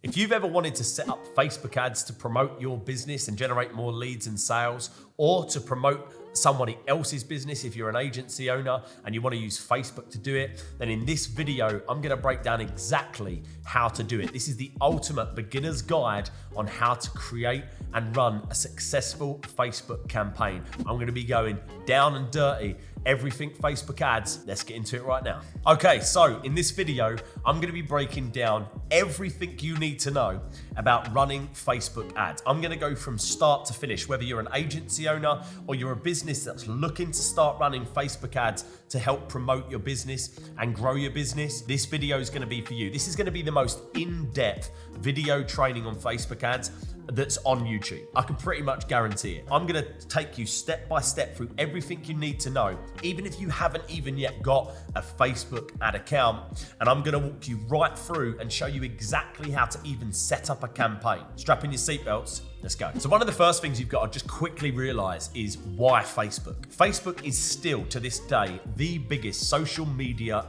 If you've ever wanted to set up Facebook ads to promote your business and generate more leads and sales, or to promote somebody else's business, if you're an agency owner and you want to use Facebook to do it, then in this video, I'm going to break down exactly how to do it. This is the ultimate beginner's guide on how to create and run a successful Facebook campaign. I'm going to be going down and dirty everything Facebook ads. Let's get into it right now. Okay, so in this video, I'm going to be breaking down everything you need to know about running Facebook ads. I'm going to go from start to finish, whether you're an agency owner or you're a business that's looking to start running Facebook ads to help promote your business and grow your business. This video is going to be for you. This is going to be the most in-depth video training on Facebook ads that's on YouTube. I can pretty much guarantee it. I'm gonna take you step by step through everything you need to know, even if you haven't even yet got a Facebook ad account. And I'm gonna walk you right through and show you exactly how to even set up a campaign. Strap in your seatbelts, let's go. So one of the first things you've got to just quickly realize is why Facebook. Facebook is still, to this day, the biggest social media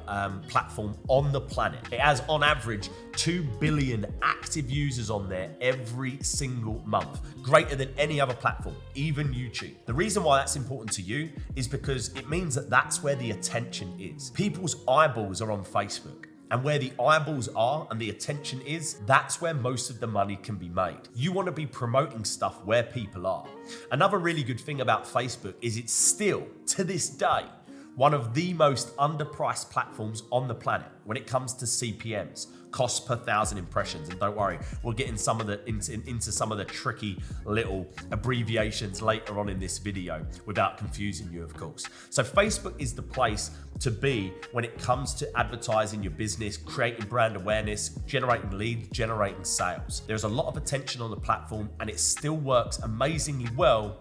platform on the planet. It has, on average, 2 billion active users on there every single month, greater than any other platform, even YouTube. The reason why that's important to you is because it means that that's where the attention is. People's eyeballs are on Facebook. And where the eyeballs are and the attention is, that's where most of the money can be made. You want to be promoting stuff where people are. Another really good thing about Facebook is it's still, to this day, one of the most underpriced platforms on the planet when it comes to CPMs, cost per 1,000 impressions. And don't worry, we'll get into some of the tricky little abbreviations later on in this video without confusing you, of course. So Facebook is the place to be when it comes to advertising your business, creating brand awareness, generating leads, generating sales. There's a lot of attention on the platform and it still works amazingly well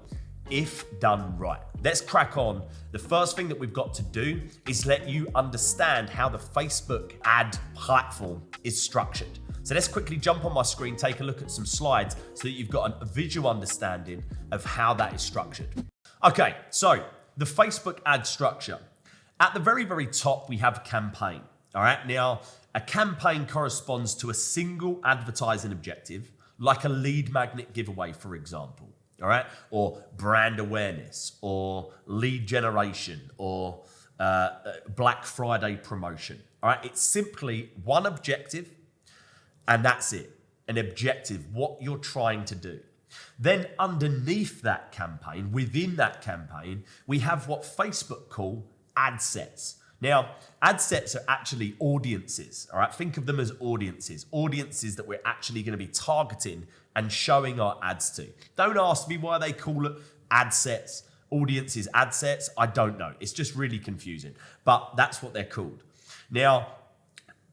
if done right. Let's crack on. The first thing that we've got to do is let you understand how the Facebook ad platform is structured. So let's quickly jump on my screen, take a look at some slides so that you've got a visual understanding of how that is structured. Okay, so the Facebook ad structure. At the very, very top, we have a campaign. All right, now a campaign corresponds to a single advertising objective, like a lead magnet giveaway, for example. All right, or brand awareness, or lead generation, or Black Friday promotion. All right, it's simply one objective, and that's it. An objective, what you're trying to do. Then underneath that campaign, within that campaign, we have what Facebook call ad sets. Now, ad sets are actually audiences, all right? Think of them as audiences that we're actually going to be targeting and showing our ads to. Don't ask me why they call it ad sets, audiences, ad sets. I don't know. It's just really confusing, but that's what they're called. Now,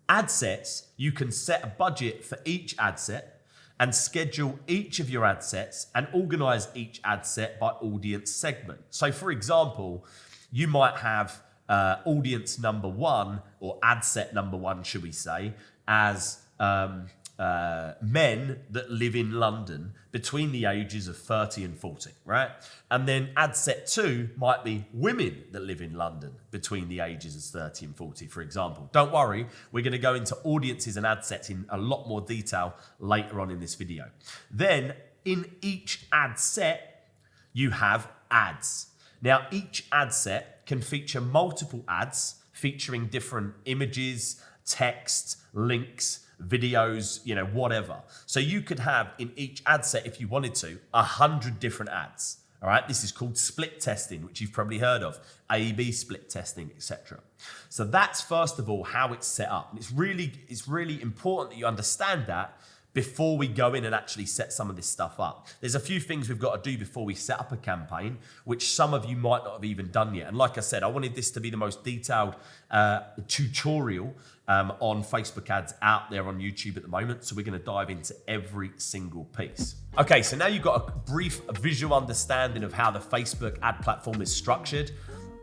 ad sets, you can set a budget for each ad set and schedule each of your ad sets and organize each ad set by audience segment. So for example, you might have audience number one, or ad set number one, should we say, as men that live in London between the ages of 30 and 40, right? And then ad set 2 might be women that live in London between the ages of 30 and 40, for example. Don't worry, we're going to go into audiences and ad sets in a lot more detail later on in this video. Then in each ad set, you have ads. Now, each ad set can feature multiple ads featuring different images, text, links, videos, whatever. So you could have in each ad set, if you wanted to, 100 different ads. All right, this is called split testing, which you've probably heard of, A/B split testing, etc. So that's first of all how it's set up. And it's really important that you understand that before we go in and actually set some of this stuff up. There's a few things we've got to do before we set up a campaign, which some of you might not have even done yet. And like I said, I wanted this to be the most detailed tutorial on Facebook ads out there on YouTube at the moment. So we're going to dive into every single piece. Okay, so now you've got a brief visual understanding of how the Facebook ad platform is structured.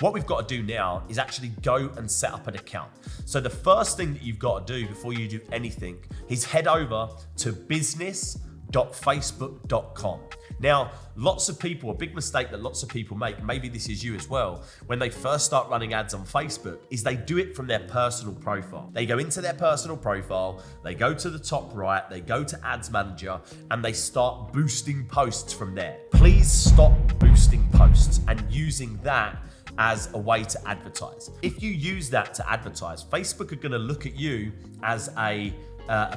What we've got to do now is actually go and set up an account. So the first thing that you've got to do before you do anything is head over to business.facebook.com business.facebook.com. Now, lots of people, a big mistake that lots of people make, and maybe this is you as well, when they first start running ads on Facebook, is they do it from their personal profile. They go into their personal profile, they go to the top right, they go to Ads Manager, and they start boosting posts from there. Please stop boosting posts and using that as a way to advertise. If you use that to advertise, Facebook are going to look at you as a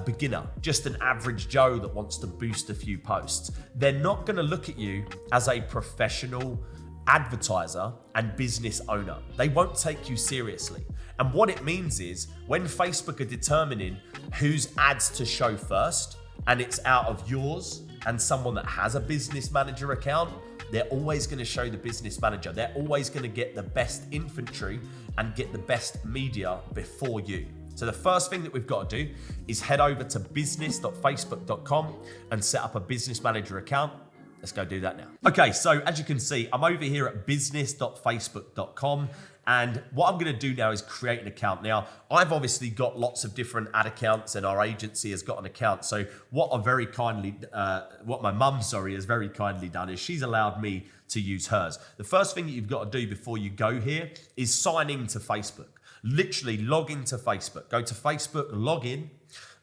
beginner, just an average Joe that wants to boost a few posts. They're not going to look at you as a professional advertiser and business owner. They won't take you seriously. And what it means is when Facebook are determining whose ads to show first, and it's out of yours and someone that has a business manager account, they're always going to show the business manager. They're always going to get the best infantry and get the best media before you. So the first thing that we've got to do is head over to business.facebook.com and set up a business manager account. Let's go do that now. Okay, so as you can see, I'm over here at business.facebook.com. And what I'm going to do now is create an account. Now, I've obviously got lots of different ad accounts and our agency has got an account. So what my mum, has very kindly done is she's allowed me to use hers. The first thing that you've got to do before you go here is sign in to Facebook. Literally log into Facebook. Go to Facebook, log in,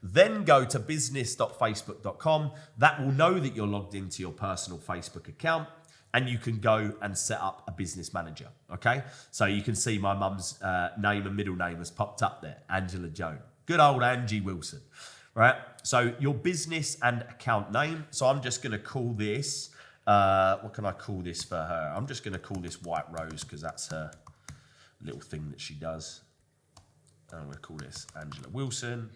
then go to business.facebook.com. That will know that you're logged into your personal Facebook account. And you can go and set up a business manager, okay? So you can see my mum's name and middle name has popped up there, Angela Joan. Good old Angie Wilson, right? So your business and account name. So I'm just gonna call this, what can I call this for her? I'm just gonna call this White Rose because that's her little thing that she does. I'm gonna call this Angela Wilson.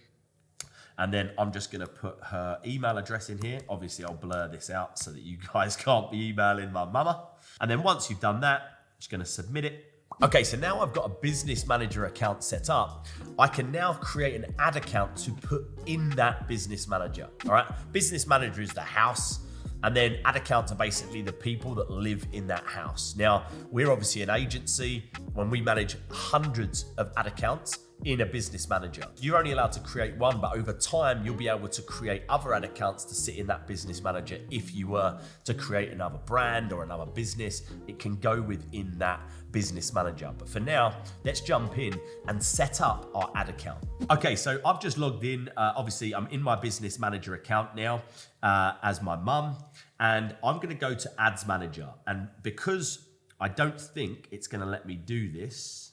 And then I'm just going to put her email address in here. Obviously, I'll blur this out so that you guys can't be emailing my mama. And then once you've done that, I'm just going to submit it. Okay, so now I've got a business manager account set up. I can now create an ad account to put in that business manager. All right, business manager is the house. And then ad accounts are basically the people that live in that house. Now, we're obviously an agency. When we manage hundreds of ad accounts in a business manager, you're only allowed to create one, but over time, you'll be able to create other ad accounts to sit in that business manager. If you were to create another brand or another business, it can go within that business manager. But for now, let's jump in and set up our ad account. Okay, so I've just logged in. Obviously, I'm in my business manager account now as my mum, and I'm going to go to Ads Manager. And because I don't think it's going to let me do this,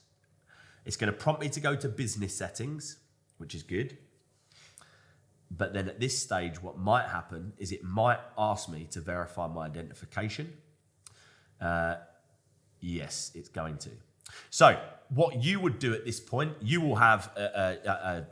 it's going to prompt me to go to business settings, which is good. But then at this stage, what might happen is it might ask me to verify my identification. Yes, it's going to. So what you would do at this point, you will have a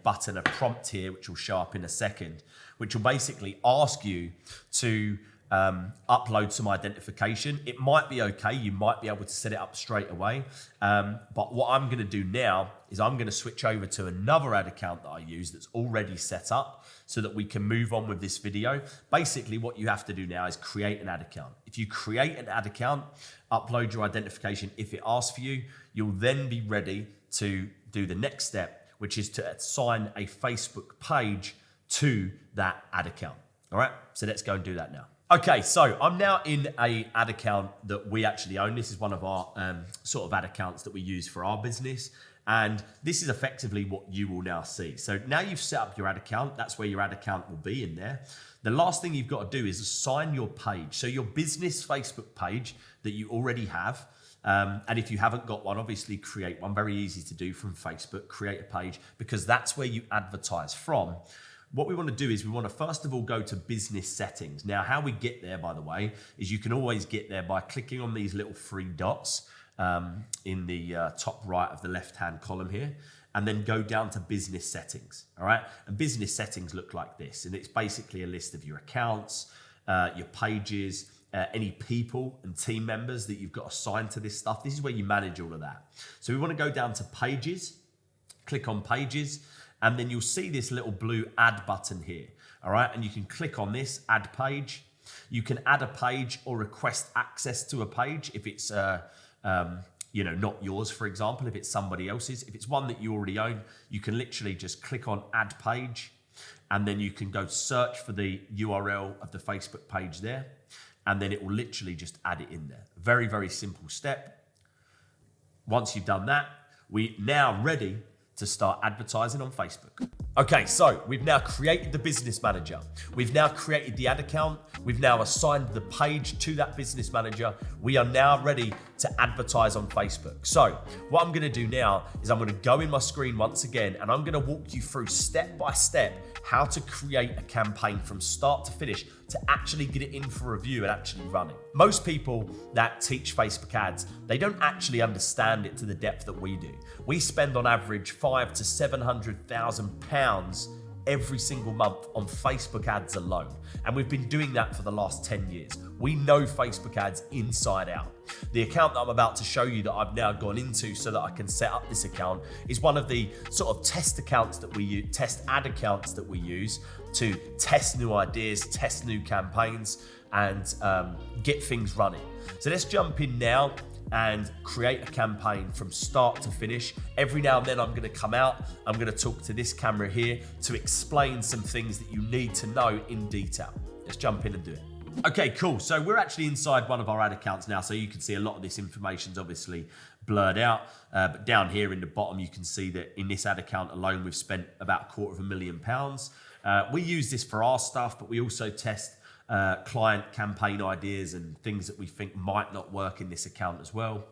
button, a prompt here, which will show up in a second, which will basically ask you to upload some identification. It might be okay. You might be able to set it up straight away. But what I'm going to do now is I'm going to switch over to another ad account that I use that's already set up so that we can move on with this video. Basically, what you have to do now is create an ad account. If you create an ad account, upload your identification. If it asks for you, you'll then be ready to do the next step, which is to assign a Facebook page to that ad account. All right, so let's go and do that now. Okay, so I'm now in a ad account that we actually own. This is one of our sort of ad accounts that we use for our business. And this is effectively what you will now see. So now you've set up your ad account. That's where your ad account will be in there. The last thing you've got to do is assign your page. So your business Facebook page that you already have. And if you haven't got one, obviously create one. Very easy to do from Facebook. Create a page because that's where you advertise from. What we want to do is we want to first of all go to business settings. Now, how we get there, by the way, is you can always get there by clicking on these little three dots in the top right of the left-hand column here, and then go down to business settings, all right? And business settings look like this, and it's basically a list of your accounts, your pages, any people and team members that you've got assigned to this stuff. This is where you manage all of that. So we want to go down to pages, click on pages, and then you'll see this little blue add button here, all right? And you can click on this, add page. You can add a page or request access to a page if it's, not yours, for example, if it's somebody else's. If it's one that you already own, you can literally just click on add page. And then you can go search for the URL of the Facebook page there, and then it will literally just add it in there. Very, very simple step. Once you've done that, we're now ready to start advertising on Facebook. Okay, so we've now created the business manager. We've now created the ad account. We've now assigned the page to that business manager. We are now ready to advertise on Facebook. So what I'm gonna do now is I'm gonna go in my screen once again, and I'm gonna walk you through step by step how to create a campaign from start to finish to actually get it in for review and actually running. Most people that teach Facebook ads, they don't actually understand it to the depth that we do. We spend on average £500,000 to £700,000 every single month on Facebook ads alone. And we've been doing that for the last 10 years. We know Facebook ads inside out. The account that I'm about to show you that I've now gone into so that I can set up this account is one of the sort of test accounts that we use, test ad accounts that we use to test new ideas, test new campaigns, and get things running. So let's jump in now and create a campaign from start to finish. Every now and then I'm gonna come out, I'm gonna talk to this camera here to explain some things that you need to know in detail. Let's jump in and do it. Okay, cool. So we're actually inside one of our ad accounts now, so you can see a lot of this information's obviously blurred out. But down here in the bottom, you can see that in this ad account alone, we've spent about £250,000. We use this for our stuff, but we also test client campaign ideas and things that we think might not work in this account as well.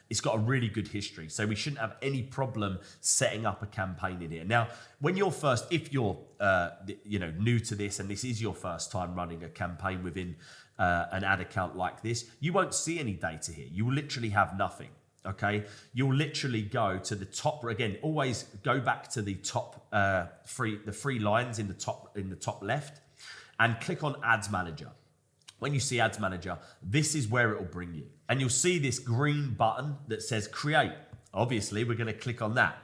It's got a really good history, so we shouldn't have any problem setting up a campaign in here. Now, when you're first, if you're new to this and this is your first time running a campaign within an ad account like this, you won't see any data here. You will literally have nothing. Okay, you'll literally go to the top again. Always go back to the top three lines in the top left, and click on Ads Manager. When you see Ads Manager, this is where it will bring you. And you'll see this green button that says Create. Obviously, we're gonna click on that.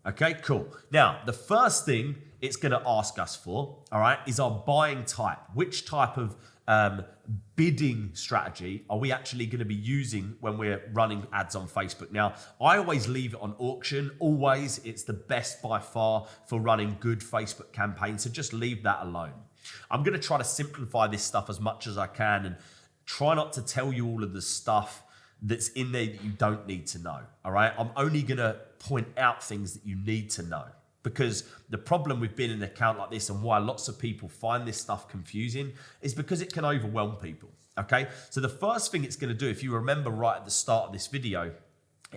Okay, cool. Now, the first thing it's gonna ask us for, all right, is our buying type. Which type of bidding strategy are we actually gonna be using when we're running ads on Facebook? Now, I always leave it on auction. Always, it's the best by far for running good Facebook campaigns, so just leave that alone. I'm gonna try to simplify this stuff as much as I can and try not to tell you all of the stuff that's in there that you don't need to know, all right? I'm only gonna point out things that you need to know, because the problem with being in an account like this and why lots of people find this stuff confusing is because it can overwhelm people, okay? So the first thing it's gonna do, if you remember right at the start of this video,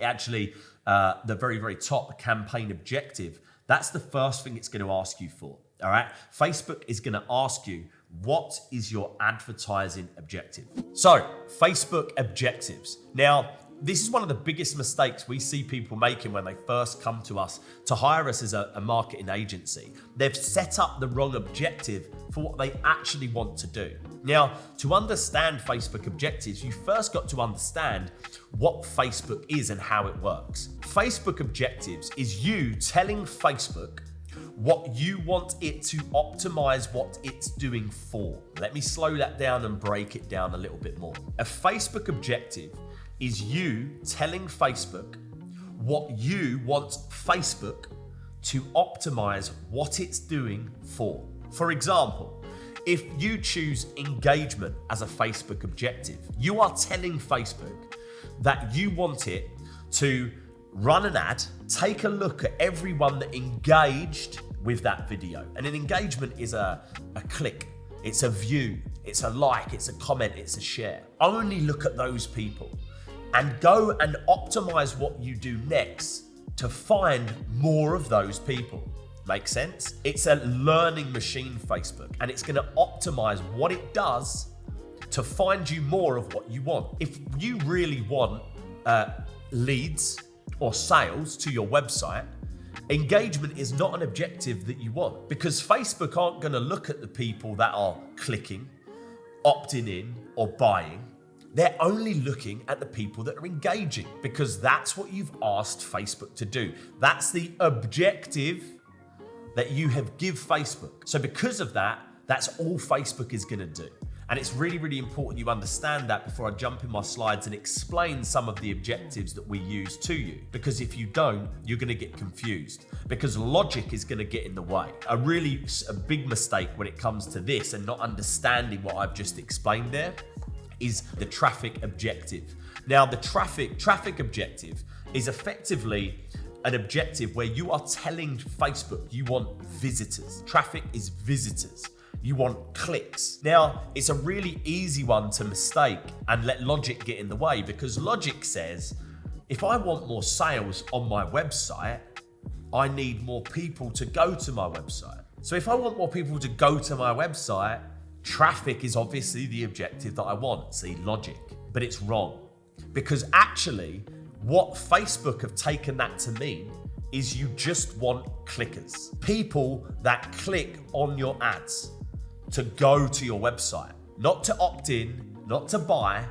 actually the very, very top campaign objective, that's the first thing it's gonna ask you for, all right? Facebook is gonna ask you, what is your advertising objective? So, Facebook objectives. Now, this is one of the biggest mistakes we see people making when they first come to us to hire us as a marketing agency. They've set up the wrong objective for what they actually want to do. Now, to understand Facebook objectives, you first got to understand what Facebook is and how it works. Facebook objectives is you telling Facebook what you want it to optimize what it's doing for. Let me slow that down and break it down a little bit more. A Facebook objective is you telling Facebook what you want Facebook to optimize what it's doing for. For example, if you choose engagement as a Facebook objective, you are telling Facebook that you want it to run an ad, take a look at everyone that engaged with that video. And an engagement is a click, it's a view, it's a like, it's a comment, it's a share. Only look at those people and go and optimize what you do next to find more of those people. Make sense? It's a learning machine, Facebook, and it's gonna optimize what it does to find you more of what you want. If you really want leads or sales to your website, engagement is not an objective that you want, because Facebook aren't gonna look at the people that are clicking, opting in, or buying. They're only looking at the people that are engaging, because that's what you've asked Facebook to do. That's the objective that you have give Facebook. So because of that, that's all Facebook is gonna do. And it's really, really important you understand that before I jump in my slides and explain some of the objectives that we use to you. Because if you don't, you're gonna get confused because logic is gonna get in the way. A big mistake when it comes to this and not understanding what I've just explained there is the traffic objective. Now, the traffic objective is effectively an objective where you are telling Facebook you want visitors. Traffic is visitors. You want clicks. Now, it's a really easy one to mistake and let logic get in the way because logic says, if I want more sales on my website, I need more people to go to my website. So if I want more people to go to my website, traffic is obviously the objective that I want. See, logic. But it's wrong. Because actually, what Facebook have taken that to mean is you just want clickers. People that click on your ads to go to your website. Not to opt in, not to buy,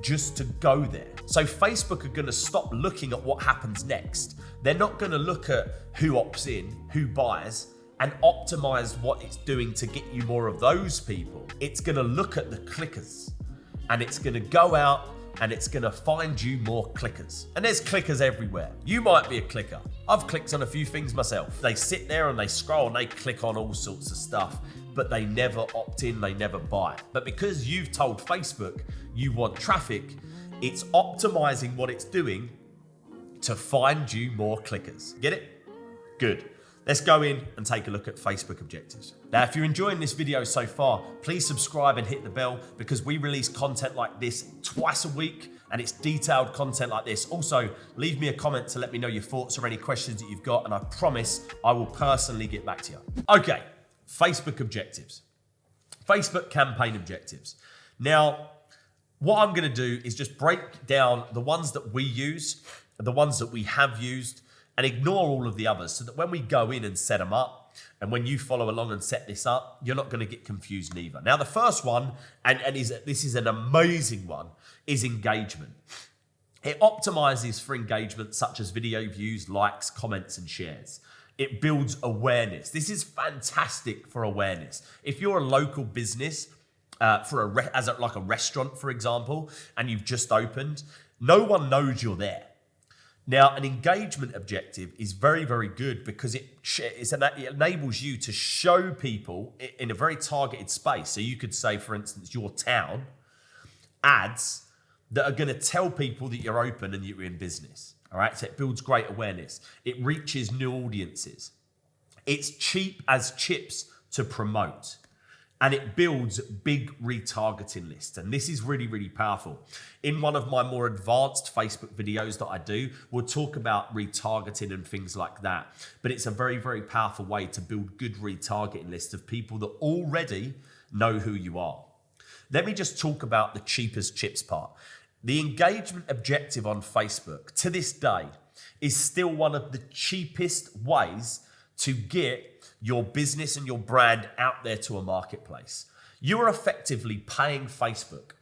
just to go there. So Facebook are gonna stop looking at what happens next. They're not gonna look at who opts in, who buys, and optimize what it's doing to get you more of those people. It's gonna look at the clickers and it's gonna go out and it's gonna find you more clickers. And there's clickers everywhere. You might be a clicker. I've clicked on a few things myself. They sit there and they scroll and they click on all sorts of stuff, but they never opt in, they never buy. But because you've told Facebook you want traffic, it's optimizing what it's doing to find you more clickers. Get it? Good. Let's go in and take a look at Facebook objectives. Now, if you're enjoying this video so far, please subscribe and hit the bell because we release content like this twice a week and it's detailed content like this. Also, leave me a comment to let me know your thoughts or any questions that you've got, and I promise I will personally get back to you. Okay, Facebook objectives. Facebook campaign objectives. Now, what I'm gonna do is just break down the ones that we use, the ones that we have used, and ignore all of the others so that when we go in and set them up, and when you follow along and set this up, you're not gonna get confused neither. Now, the first one, this is an amazing one, is engagement. It optimizes for engagement such as video views, likes, comments, and shares. It builds awareness. This is fantastic for awareness. If you're a local business, like a restaurant, for example, and you've just opened, no one knows you're there. Now, an engagement objective is very, very good because it enables you to show people in a very targeted space. So you could say, for instance, your town, ads that are going to tell people that you're open and you're in business. All right, so it builds great awareness. It reaches new audiences. It's cheap as chips to promote. And it builds big retargeting lists. And this is really, really powerful. In one of my more advanced Facebook videos that I do, we'll talk about retargeting and things like that. But it's a very, very powerful way to build good retargeting lists of people that already know who you are. Let me just talk about the cheap as chips part. The engagement objective on Facebook to this day is still one of the cheapest ways to get your business and your brand out there to a marketplace. You are effectively paying Facebook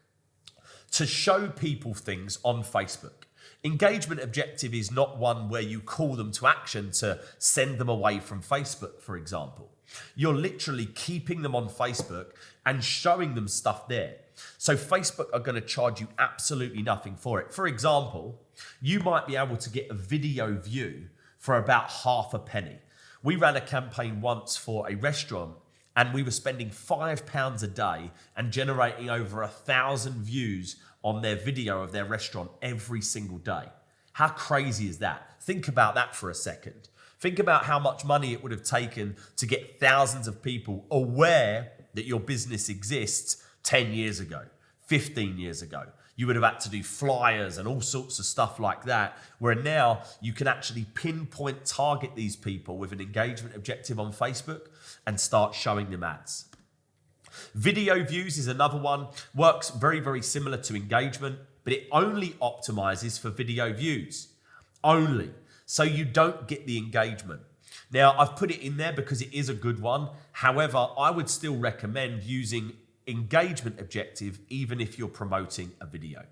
to show people things on Facebook. Engagement objective is not one where you call them to action to send them away from Facebook, for example. You're literally keeping them on Facebook and showing them stuff there. So Facebook are going to charge you absolutely nothing for it. For example, you might be able to get a video view for about half a penny. We ran a campaign once for a restaurant and we were spending £5 a day and generating over 1,000 views on their video of their restaurant every single day. How crazy is that? Think about that for a second. Think about how much money it would have taken to get thousands of people aware that your business exists 10 years ago, 15 years ago. You would have had to do flyers and all sorts of stuff like that, where now you can actually pinpoint target these people with an engagement objective on Facebook and start showing them ads. Video views is another one, works very, very similar to engagement, but it only optimizes for video views, only. So you don't get the engagement. Now, I've put it in there because it is a good one. However, I would still recommend using engagement objective even if you're promoting a video.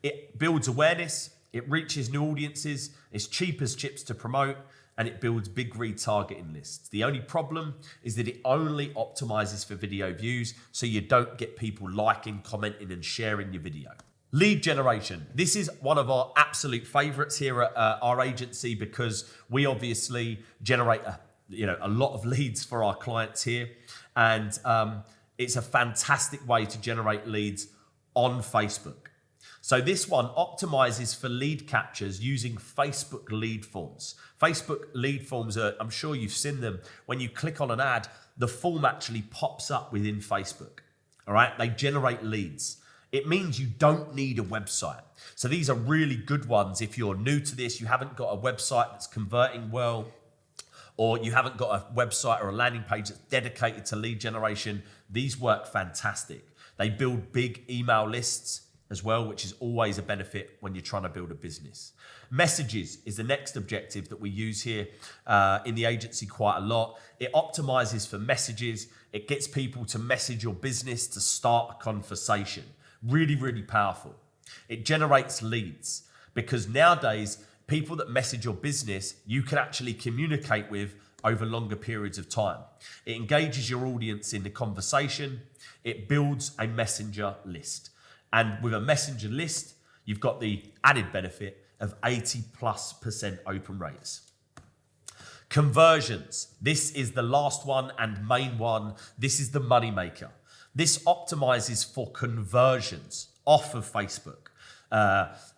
It builds awareness, it reaches new audiences, it's cheap as chips to promote, and it builds big retargeting lists. The only problem is that it only optimizes for video views, so you don't get people liking, commenting, and sharing your video. Lead generation. This is one of our absolute favorites here at our agency because we obviously generate a lot of leads for our clients here. And it's a fantastic way to generate leads on Facebook. So this one optimizes for lead captures using Facebook lead forms. Facebook lead forms are, I'm sure you've seen them. When you click on an ad, the form actually pops up within Facebook. All right, they generate leads. It means you don't need a website. So these are really good ones if you're new to this, you haven't got a website that's converting well, or you haven't got a website or a landing page that's dedicated to lead generation. These work fantastic. They build big email lists as well, which is always a benefit when you're trying to build a business. Messages is the next objective that we use here in the agency quite a lot. It optimizes for messages. It gets people to message your business to start a conversation. Really, really powerful. It generates leads because nowadays, people that message your business, you can actually communicate with over longer periods of time. It engages your audience in the conversation. It builds a messenger list. And with a messenger list, you've got the added benefit of 80+% open rates. Conversions. This is the last one and main one. This is the money maker. This optimizes for conversions off of Facebook,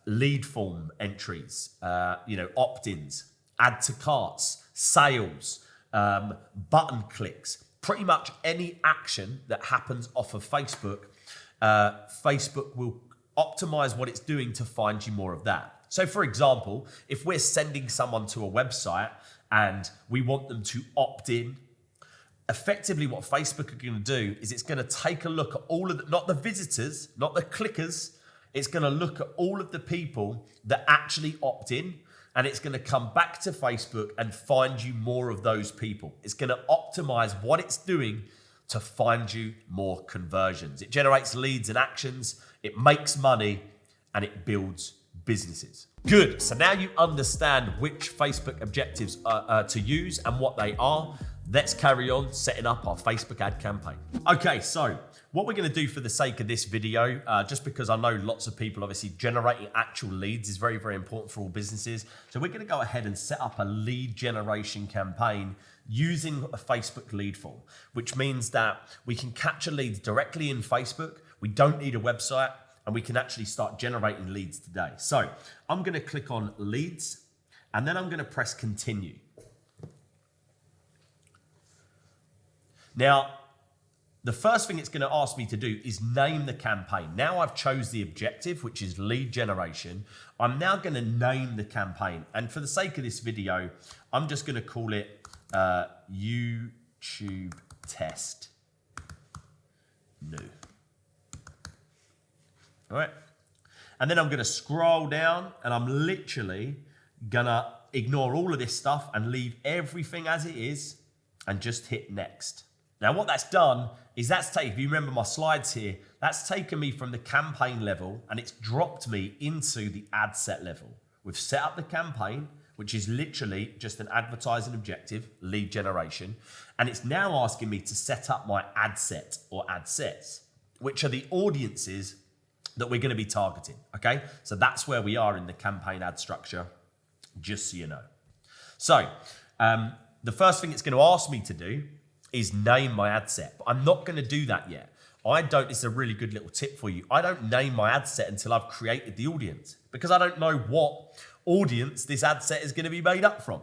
lead form entries, opt-ins, add to carts, sales, button clicks, pretty much any action that happens off of Facebook, Facebook will optimize what it's doing to find you more of that. So for example, if we're sending someone to a website and we want them to opt in, effectively what Facebook are going to do is it's going to take a look at all of not the visitors, not the clickers. It's going to look at all of the people that actually opt in, and it's going to come back to Facebook and find you more of those people. It's going to optimize what it's doing to find you more conversions. It generates leads and actions, it makes money, and it builds businesses. Good, so now you understand which Facebook objectives to use and what they are. Let's carry on setting up our Facebook ad campaign. Okay, so what we're gonna do for the sake of this video, just because I know lots of people, obviously generating actual leads is very, very important for all businesses. So we're gonna go ahead and set up a lead generation campaign using a Facebook lead form, which means that we can capture leads directly in Facebook. We don't need a website, and we can actually start generating leads today. So I'm gonna click on leads, and then I'm gonna press continue. Now, the first thing it's going to ask me to do is name the campaign. Now I've chose the objective, which is lead generation. I'm now going to name the campaign. And for the sake of this video, I'm just going to call it YouTube test new. All right. And then I'm going to scroll down and I'm literally going to ignore all of this stuff and leave everything as it is and just hit next. Now what that's done is if you remember my slides here, that's taken me from the campaign level and it's dropped me into the ad set level. We've set up the campaign, which is literally just an advertising objective, lead generation. And it's now asking me to set up my ad set or ad sets, which are the audiences that we're going to be targeting. Okay. So that's where we are in the campaign ad structure, just so you know. So the first thing it's going to ask me to do is name my ad set, but I'm not going to do that yet. This is a really good little tip for you. I don't name my ad set until I've created the audience because I don't know what audience this ad set is going to be made up from.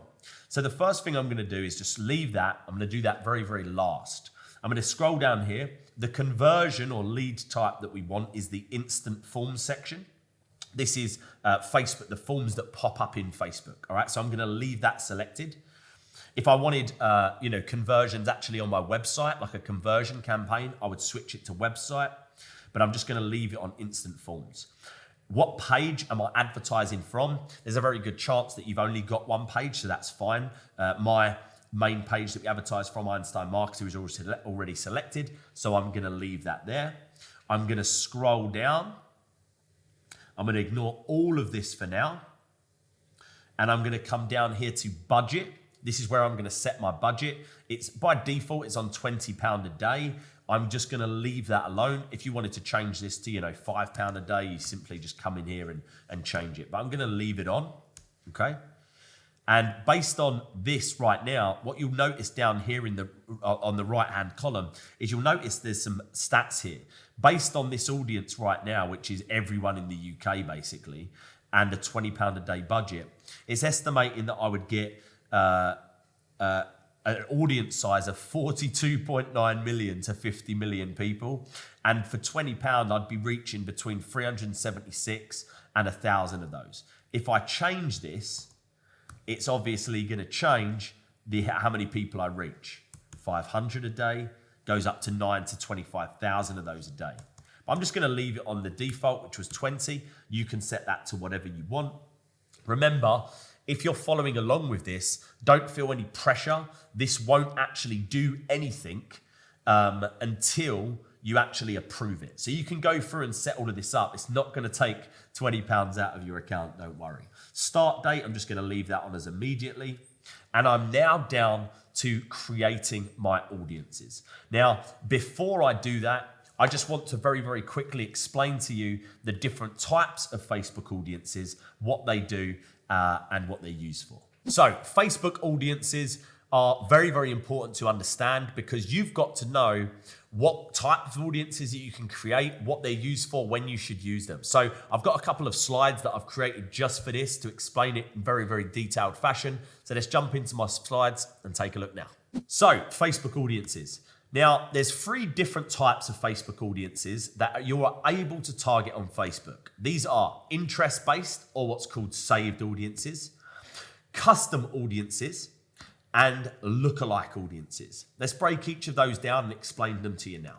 So the first thing I'm going to do is just leave that. I'm going to do that very, very last. I'm going to scroll down here. The conversion or lead type that we want is the instant forms section. This is Facebook, the forms that pop up in Facebook. All right, so I'm going to leave that selected. If I wanted, conversions actually on my website, like a conversion campaign, I would switch it to website, but I'm just going to leave it on instant forms. What page am I advertising from? There's a very good chance that you've only got one page, so that's fine. My main page that we advertise from, Einstein Marketer, is already selected, so I'm going to leave that there. I'm going to scroll down. I'm going to ignore all of this for now. and I'm going to come down here to budget. This is where I'm going to set my budget. It's by default, it's on £20 a day. I'm just going to leave that alone. If you wanted to change this to, £5 a day, you simply just come in here and change it. But I'm going to leave it on, okay? And based on this right now, what you'll notice down here on the right-hand column is you'll notice there's some stats here. Based on this audience right now, which is everyone in the UK basically, and a £20 a day budget, it's estimating that I would get an audience size of 42.9 million to 50 million people. And for £20, I'd be reaching between 376 and 1,000 of those. If I change this, it's obviously going to change how many people I reach. 500 a day goes up to 9 to 25,000 of those a day. But I'm just going to leave it on the default, which was 20. You can set that to whatever you want. Remember, if you're following along with this, don't feel any pressure. This won't actually do anything until you actually approve it. So you can go through and set all of this up. It's not going to take £20 out of your account, don't worry. Start date, I'm just going to leave that on as immediately. And I'm now down to creating my audiences. Now, before I do that, I just want to very, very quickly explain to you the different types of Facebook audiences, what they do, and what they're used for. So Facebook audiences are very, very important to understand because you've got to know what type of audiences that you can create, what they're used for, when you should use them. So I've got a couple of slides that I've created just for this to explain it in very, very detailed fashion. So let's jump into my slides and take a look now. So Facebook audiences. Now, there's 3 different types of Facebook audiences that you are able to target on Facebook. These are interest-based, or what's called saved audiences, custom audiences, and lookalike audiences. Let's break each of those down and explain them to you now.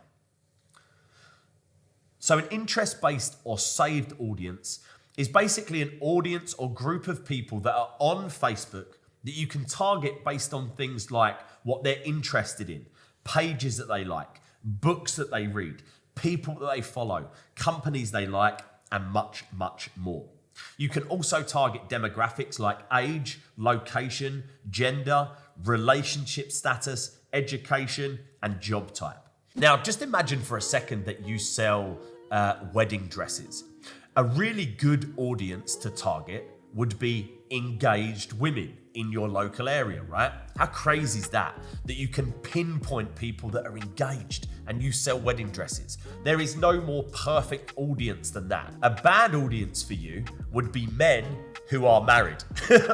So an interest-based or saved audience is basically an audience or group of people that are on Facebook that you can target based on things like what they're interested in, pages that they like, books that they read, people that they follow, companies they like, and much, much more. You can also target demographics like age, location, gender, relationship status, education, and job type. Now, just imagine for a second that you sell wedding dresses. A really good audience to target would be engaged women in your local area, right? How crazy is that? That you can pinpoint people that are engaged and you sell wedding dresses. There is no more perfect audience than that. A bad audience for you would be men who are married,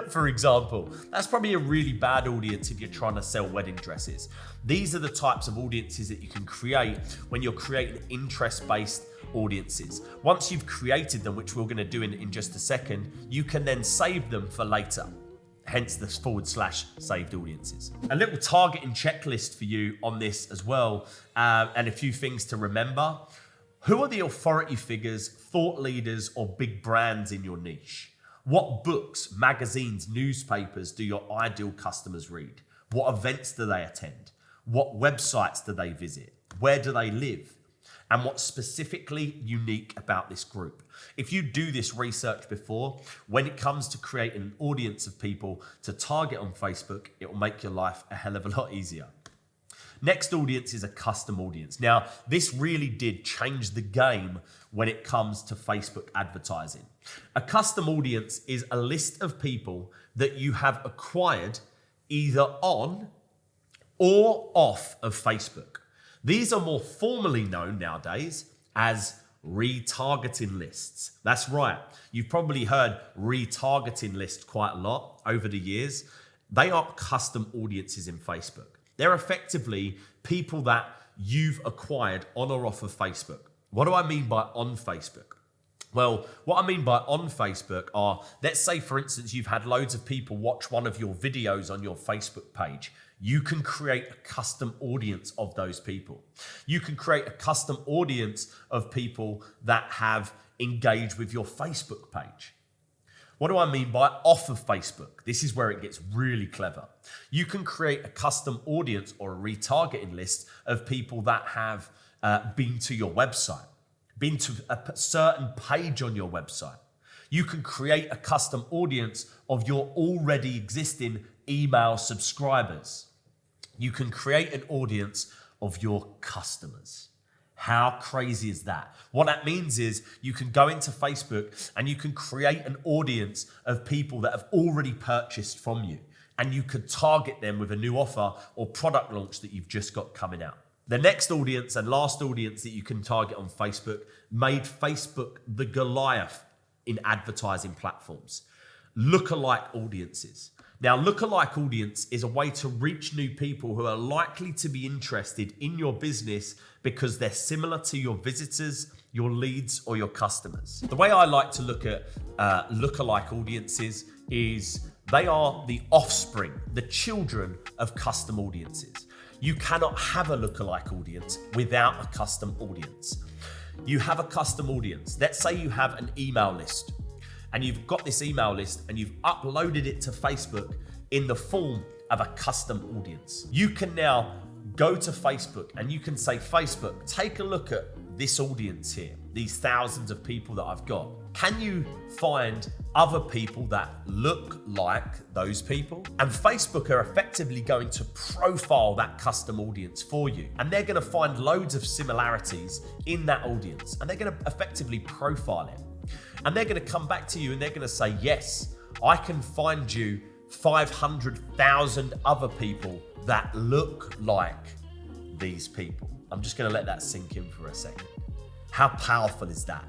for example. That's probably a really bad audience if you're trying to sell wedding dresses. These are the types of audiences that you can create when you're creating interest-based audiences. Once you've created them, which we're going to do in just a second, you can then save them for later. Hence the / saved audiences. A little targeting checklist for you on this as well, and a few things to remember. Who are the authority figures, thought leaders, or big brands in your niche? What books, magazines, newspapers do your ideal customers read? What events do they attend? What websites do they visit? Where do they live? And what's specifically unique about this group? If you do this research before, when it comes to creating an audience of people to target on Facebook, it will make your life a hell of a lot easier. Next audience is a custom audience. Now, this really did change the game when it comes to Facebook advertising. A custom audience is a list of people that you have acquired either on or off of Facebook. These are more formally known nowadays as retargeting lists. That's right. You've probably heard retargeting lists quite a lot over the years. They are custom audiences in Facebook. They're effectively people that you've acquired on or off of Facebook. What do I mean by on Facebook? Well, what I mean by on Facebook are, let's say for instance, you've had loads of people watch one of your videos on your Facebook page. You can create a custom audience of those people. You can create a custom audience of people that have engaged with your Facebook page. What do I mean by off of Facebook? This is where it gets really clever. You can create a custom audience or a retargeting list of people that have been to your website, been to a certain page on your website. You can create a custom audience of your already existing email subscribers. You can create an audience of your customers. How crazy is that? What that means is you can go into Facebook and you can create an audience of people that have already purchased from you, and you could target them with a new offer or product launch that you've just got coming out. The next audience and last audience that you can target on Facebook made Facebook the Goliath in advertising platforms. Lookalike audiences. Now, lookalike audience is a way to reach new people who are likely to be interested in your business because they're similar to your visitors, your leads, or your customers. The way I like to look at lookalike audiences is they are the offspring, the children of custom audiences. You cannot have a lookalike audience without a custom audience. You have a custom audience. Let's say you have an email list, and you've got this email list and you've uploaded it to Facebook in the form of a custom audience. You can now go to Facebook and you can say, Facebook, take a look at this audience here, these thousands of people that I've got. Can you find other people that look like those people? And Facebook are effectively going to profile that custom audience for you. And they're going to find loads of similarities in that audience. And they're going to effectively profile it. And they're going to come back to you and they're going to say, yes, I can find you 500,000 other people that look like these people. I'm just going to let that sink in for a second. How powerful is that?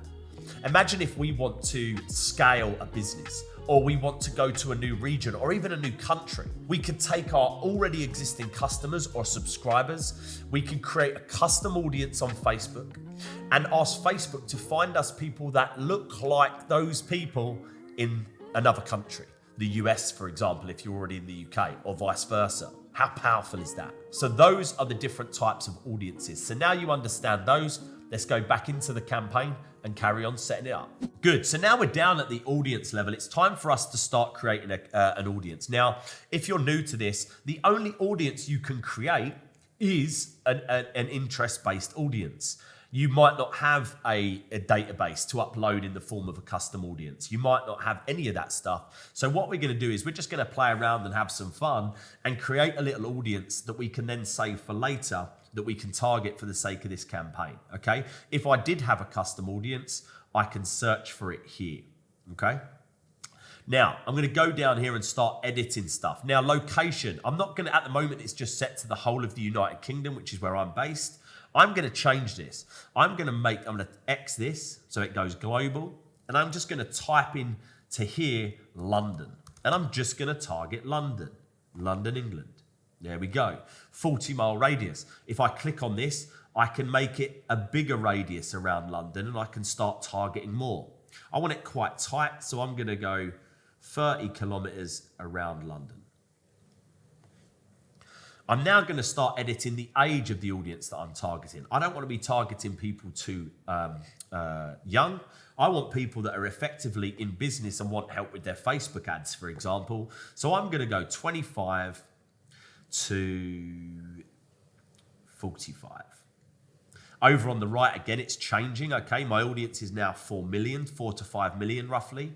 Imagine if we want to scale a business, or we want to go to a new region or even a new country. We could take our already existing customers or subscribers, we can create a custom audience on Facebook and ask Facebook to find us people that look like those people in another country. The US, for example, if you're already in the UK, or vice versa. How powerful is that? So those are the different types of audiences. So now you understand those. Let's go back into the campaign and carry on setting it up. Good, so now we're down at the audience level. It's time for us to start creating an audience. Now, if you're new to this, the only audience you can create is an interest-based audience. You might not have a database to upload in the form of a custom audience. You might not have any of that stuff. So what we're gonna do is we're just gonna play around and have some fun and create a little audience that we can then save for later, that we can target for the sake of this campaign, okay? If I did have a custom audience, I can search for it here, okay? Now, I'm gonna go down here and start editing stuff. Now, location, I'm not gonna, at the moment, it's just set to the whole of the United Kingdom, which is where I'm based. I'm gonna change this. I'm gonna X this, so it goes global, and I'm just gonna type in to here, London. And I'm just gonna target London, England. There we go, 40-mile radius. If I click on this, I can make it a bigger radius around London and I can start targeting more. I want it quite tight, so I'm gonna go 30 kilometers around London. I'm now gonna start editing the age of the audience that I'm targeting. I don't wanna be targeting people too young. I want people that are effectively in business and want help with their Facebook ads, for example. So I'm gonna go 25 to 45. Over on the right, again, it's changing, okay? My audience is now 4 to 5 million roughly.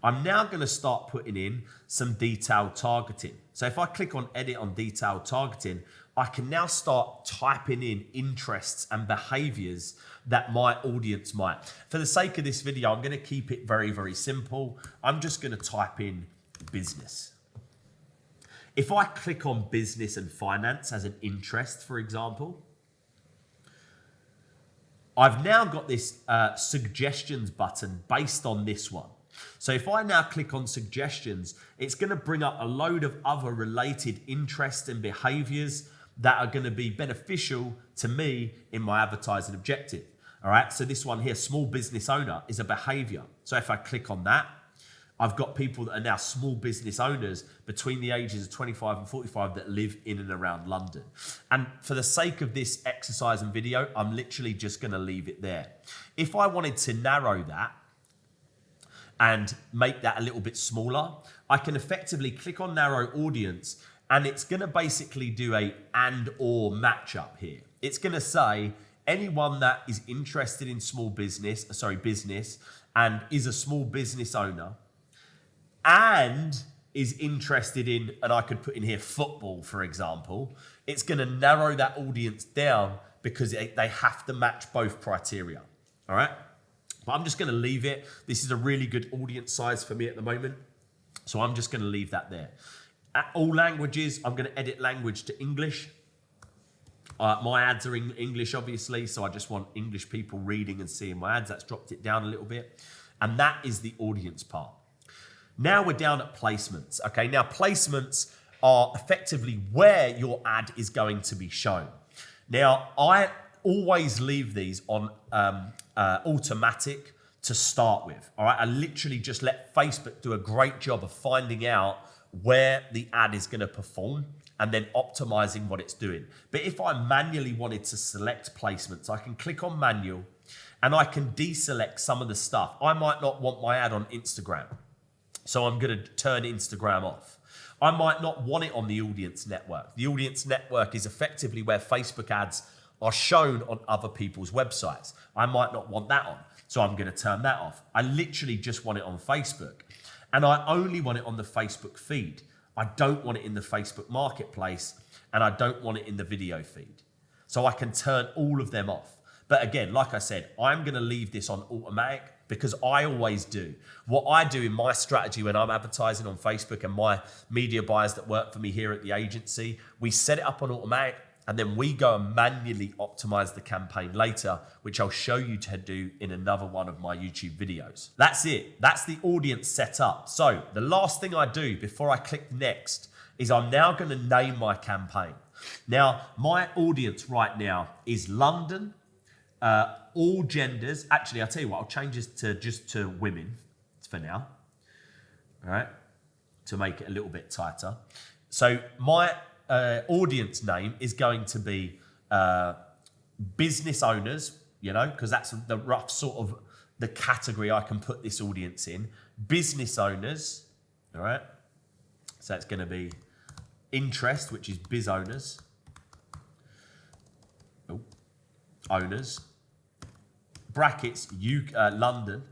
I'm now gonna start putting in some detailed targeting. So if I click on edit on detailed targeting, I can now start typing in interests and behaviors that my audience might. For the sake of this video, I'm gonna keep it very, very simple. I'm just gonna type in business. If I click on business and finance as an interest, for example, I've now got this suggestions button based on this one. So if I now click on suggestions, it's going to bring up a load of other related interests and behaviors that are going to be beneficial to me in my advertising objective. All right, so this one here, small business owner, is a behavior. So if I click on that, I've got people that are now small business owners between the ages of 25 and 45 that live in and around London. And for the sake of this exercise and video, I'm literally just gonna leave it there. If I wanted to narrow that and make that a little bit smaller, I can effectively click on narrow audience and it's gonna basically do a and or matchup here. It's gonna say, anyone that is interested in business and is a small business owner and is interested in, and I could put in here football, for example, it's going to narrow that audience down because they have to match both criteria. All right. But I'm just going to leave it. This is a really good audience size for me at the moment. So I'm just going to leave that there. At all languages, I'm going to edit language to English. My ads are in English, obviously, so I just want English people reading and seeing my ads. That's dropped it down a little bit. And that is the audience part. Now we're down at placements. Okay, now placements are effectively where your ad is going to be shown. Now, I always leave these on automatic to start with. All right, I literally just let Facebook do a great job of finding out where the ad is going to perform and then optimizing what it's doing. But if I manually wanted to select placements, I can click on manual and I can deselect some of the stuff. I might not want my ad on Instagram, so I'm going to turn Instagram off. I might not want it on the audience network. The audience network is effectively where Facebook ads are shown on other people's websites. I might not want that on, so I'm going to turn that off. I literally just want it on Facebook. And I only want it on the Facebook feed. I don't want it in the Facebook marketplace, and I don't want it in the video feed. So I can turn all of them off. But again, like I said, I'm going to leave this on automatic because I always do. What I do in my strategy when I'm advertising on Facebook and my media buyers that work for me here at the agency, we set it up on automatic and then we go and manually optimize the campaign later, which I'll show you to do in another one of my YouTube videos. That's it. That's the audience set up. So the last thing I do before I click next is I'm now going to name my campaign. Now, my audience right now is London, all genders. Actually, I'll tell you what, I'll change this to just to women for now, all right, to make it a little bit tighter. So my audience name is going to be business owners, you know, because that's the rough sort of the category I can put this audience in. Business owners, all right. So it's going to be interest, which is biz owners. Oh, owners. Brackets, London.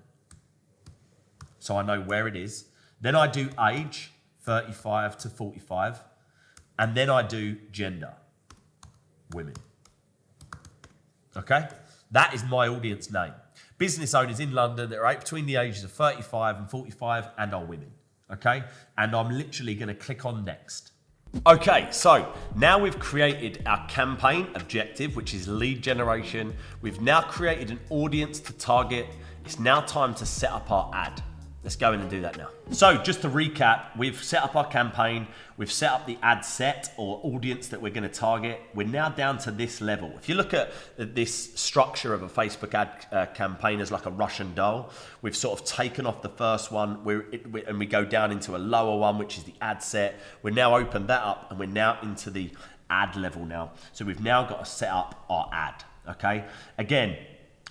So I know where it is. Then I do age, 35 to 45. And then I do gender, women. Okay? That is my audience name. Business owners in London that are between the ages of 35 and 45 and are women. Okay? And I'm literally going to click on next. Okay, so now we've created our campaign objective, which is lead generation. We've now created an audience to target. It's now time to set up our ad. Let's go in and do that now. So just to recap, we've set up our campaign. We've set up the ad set or audience that we're going to target. We're now down to this level. If you look at this structure of a Facebook ad campaign as like a Russian doll, we've sort of taken off the first one and we go down into a lower one, which is the ad set. We're now opened that up and we're now into the ad level now. So we've now got to set up our ad, okay? Again,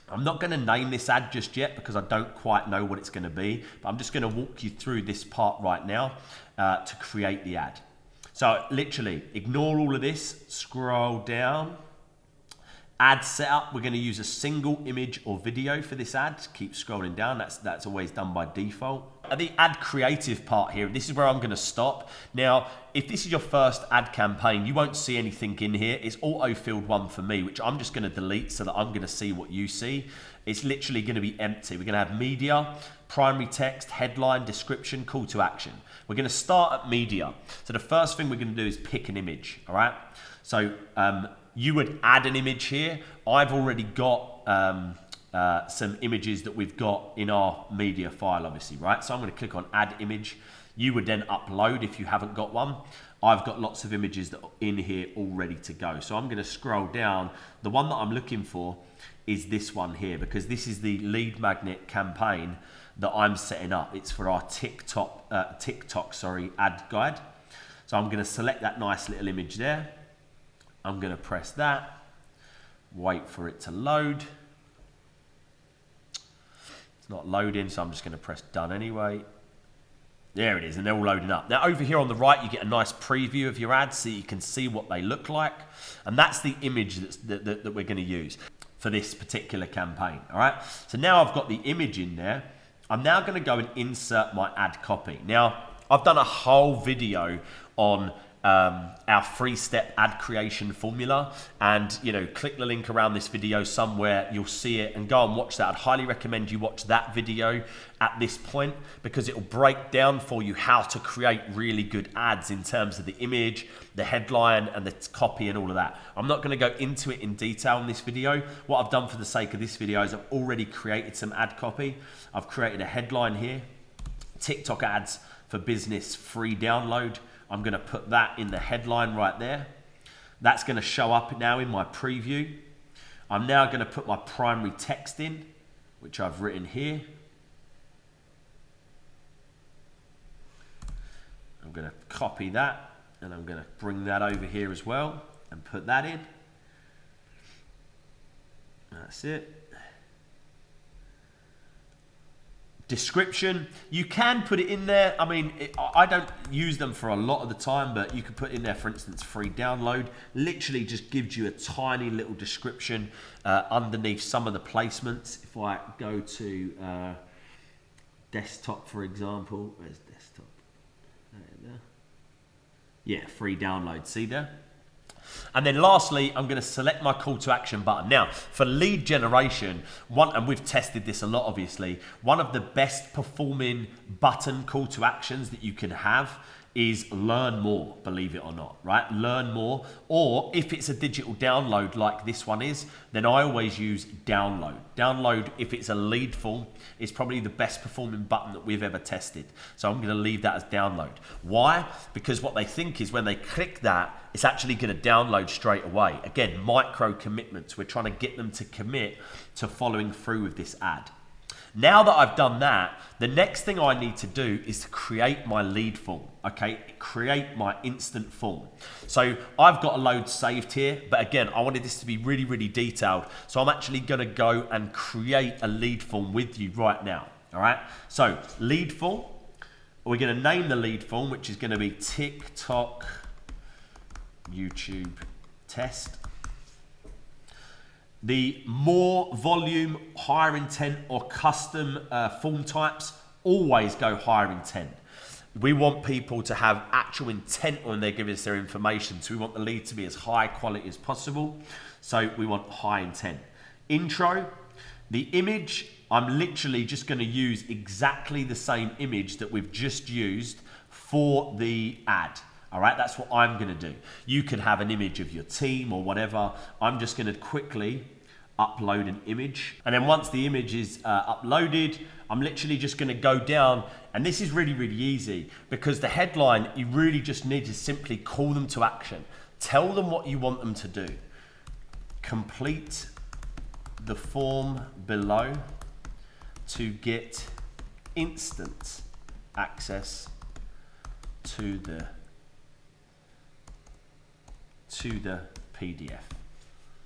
I'm not going to name this ad just yet because I don't quite know what it's going to be, but I'm just going to walk you through this part right now to create the ad. So literally ignore all of this, scroll down, ad setup. We're going to use a single image or video for this ad. Keep scrolling down, that's always done by default. At the ad creative part here, this is where I'm going to stop. Now, if this is your first ad campaign, you won't see anything in here. It's auto-filled one for me, which I'm just going to delete so that I'm going to see what you see. It's literally going to be empty. We're going to have media, primary text, headline, description, call to action. We're going to start at media. So the first thing we're going to do is pick an image, all right? So you would add an image here. I've already got some images that we've got in our media file, obviously, right? So I'm going to click on add image. You would then upload if you haven't got one. I've got lots of images that are in here all ready to go. So I'm going to scroll down. The one that I'm looking for is this one here because this is the lead magnet campaign that I'm setting up. It's for our TikTok ad guide. So I'm going to select that nice little image there. I'm going to press that, wait for it to load. It's not loading, so I'm just going to press done anyway. There it is, and they're all loading up. Now over here on the right, you get a nice preview of your ads so you can see what they look like. And that's the image that we're going to use. for this particular campaign, all right? So now I've got the image in there. I'm now gonna go and insert my ad copy. Now, I've done a whole video on our 3-step ad creation formula, and click the link around this video somewhere, you'll see it, and go and watch that. I'd highly recommend you watch that video at this point, because it will break down for you how to create really good ads in terms of the image, the headline, and the copy and all of that. I'm not going to go into it in detail in this video. What I've done for the sake of this video is I've already created some ad copy. I've created a headline here: TikTok ads for business free download. I'm going to put that in the headline right there. That's going to show up now in my preview. I'm now going to put my primary text in, which I've written here. I'm going to copy that, and I'm going to bring that over here as well and put that in. That's it. Description, you can put it in there. I mean, I don't use them for a lot of the time, but you could put in there, for instance, free download. Literally just gives you a tiny little description underneath some of the placements. If I go to desktop, for example, where's desktop? There. Yeah, free download, see there? And then lastly, I'm going to select my call to action button. Now, for lead generation, and we've tested this a lot, obviously, one of the best performing button call to actions that you can have is learn more, believe it or not, right? Learn more. Or if it's a digital download like this one is, then I always use download. Download, if it's a lead form, is probably the best performing button that we've ever tested. So I'm going to leave that as download. Why? Because what they think is when they click that, it's actually going to download straight away. Again, micro commitments. We're trying to get them to commit to following through with this ad. Now that I've done that, the next thing I need to do is to create my lead form, okay? Create my instant form. So I've got a load saved here, but again, I wanted this to be really, really detailed. So I'm actually gonna go and create a lead form with you right now, all right? So lead form, we're gonna name the lead form, which is gonna be TikTok YouTube test. The more volume, higher intent, or custom form types, always go higher intent. We want people to have actual intent when they're giving us their information. So we want the lead to be as high quality as possible. So we want high intent. Intro, the image, I'm literally just going to use exactly the same image that we've just used for the ad. All right, that's what I'm going to do. You could have an image of your team or whatever. I'm just going to quickly upload an image. And then once the image is uploaded, I'm literally just going to go down. And this is really, really easy, because the headline, you really just need to simply call them to action. Tell them what you want them to do. Complete the form below to get instant access to the PDF.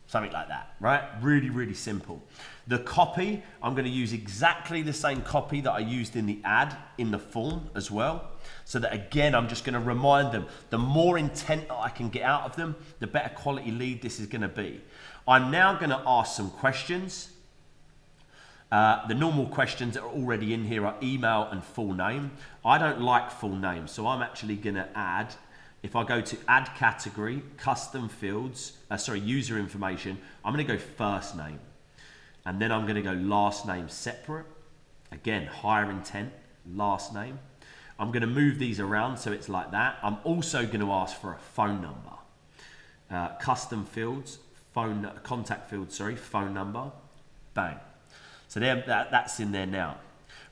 Something like that, right? Really, really simple. The copy, I'm going to use exactly the same copy that I used in the ad in the form as well. So that again, I'm just going to remind them, the more intent that I can get out of them, the better quality lead this is going to be. I'm now going to ask some questions. The normal questions that are already in here are email and full name. I don't like full name, so I'm actually going to add, if I go to add category, custom fields, user information, I'm going to go first name. And then I'm going to go last name separate. Again, higher intent, last name. I'm going to move these around so it's like that. I'm also going to ask for a phone number. Custom fields, contact field, phone number, bang. So there, that's in there now.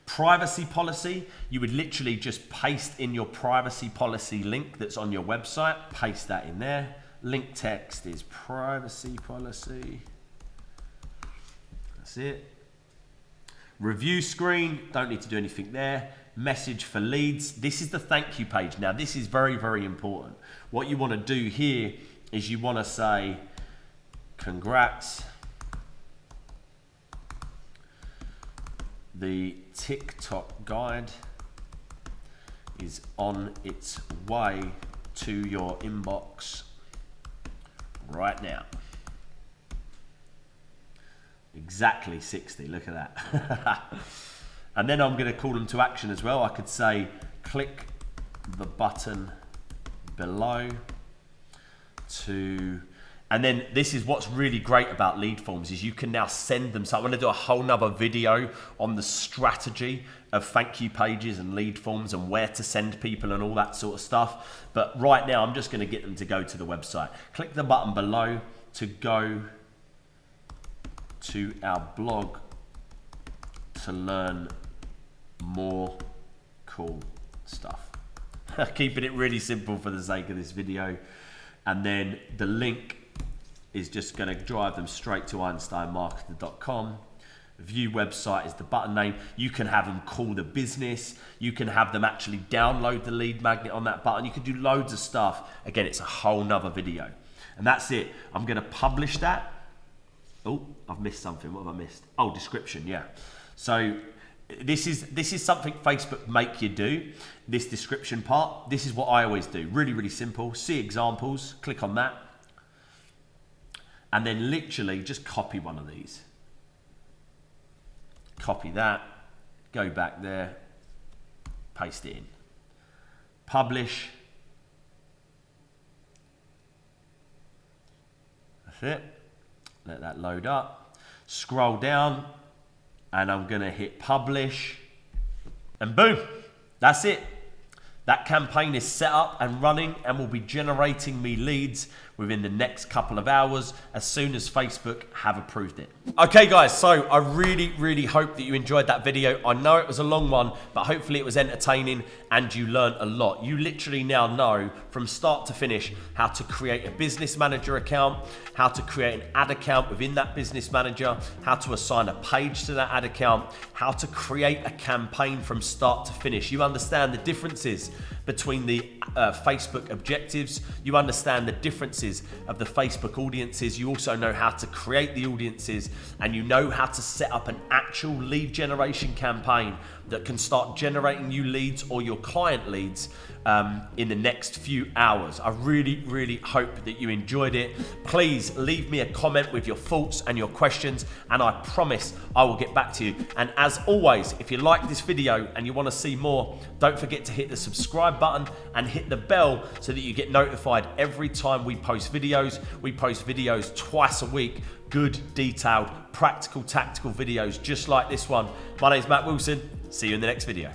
Privacy policy, you would literally just paste in your privacy policy link that's on your website, paste that in there. Link text is privacy policy. That's it. Review screen, don't need to do anything there. Message for leads, this is the thank you page. Now this is very, very important. What you want to do here is you want to say, congrats. The TikTok guide is on its way to your inbox right now. Exactly 60, look at that. And then I'm going to call them to action as well. I could say, click the button below to, and then this is what's really great about lead forms is you can now send them. So I'm going to do a whole nother video on the strategy of thank you pages and lead forms and where to send people and all that sort of stuff. But right now I'm just going to get them to go to the website. Click the button below to go to our blog to learn more cool stuff. Keeping it really simple for the sake of this video. And then the link is just going to drive them straight to einsteinmarketer.com. View website is the button name. You can have them call the business. You can have them actually download the lead magnet on that button. You can do loads of stuff. Again, it's a whole nother video. And that's it. I'm going to publish that. Oh, I've missed something. What have I missed? Oh, description, yeah. So this is something Facebook make you do, this description part. This is what I always do. Really, really simple. See examples, click on that. And then literally just copy one of these. Copy that, go back there, paste it in. Publish. That's it. Let that load up. Scroll down and I'm gonna hit publish and boom, that's it. That campaign is set up and running and will be generating me leads within the next couple of hours as soon as Facebook have approved it. Okay guys, so I really, really hope that you enjoyed that video. I know it was a long one, but hopefully it was entertaining and you learned a lot. You literally now know from start to finish how to create a business manager account, how to create an ad account within that business manager, how to assign a page to that ad account, how to create a campaign from start to finish. You understand the differences between the Facebook objectives. You understand the differences of the Facebook audiences. You also know how to create the audiences and you know how to set up an actual lead generation campaign that can start generating you leads or your client leads in the next few hours. I really, really hope that you enjoyed it. Please leave me a comment with your thoughts and your questions, and I promise I will get back to you. And as always, if you like this video and you want to see more, don't forget to hit the subscribe button and hit the bell so that you get notified every time we post videos. We post videos twice a week, good, detailed, practical, tactical videos just like this one. My name's Matt Wilson. See you in the next video.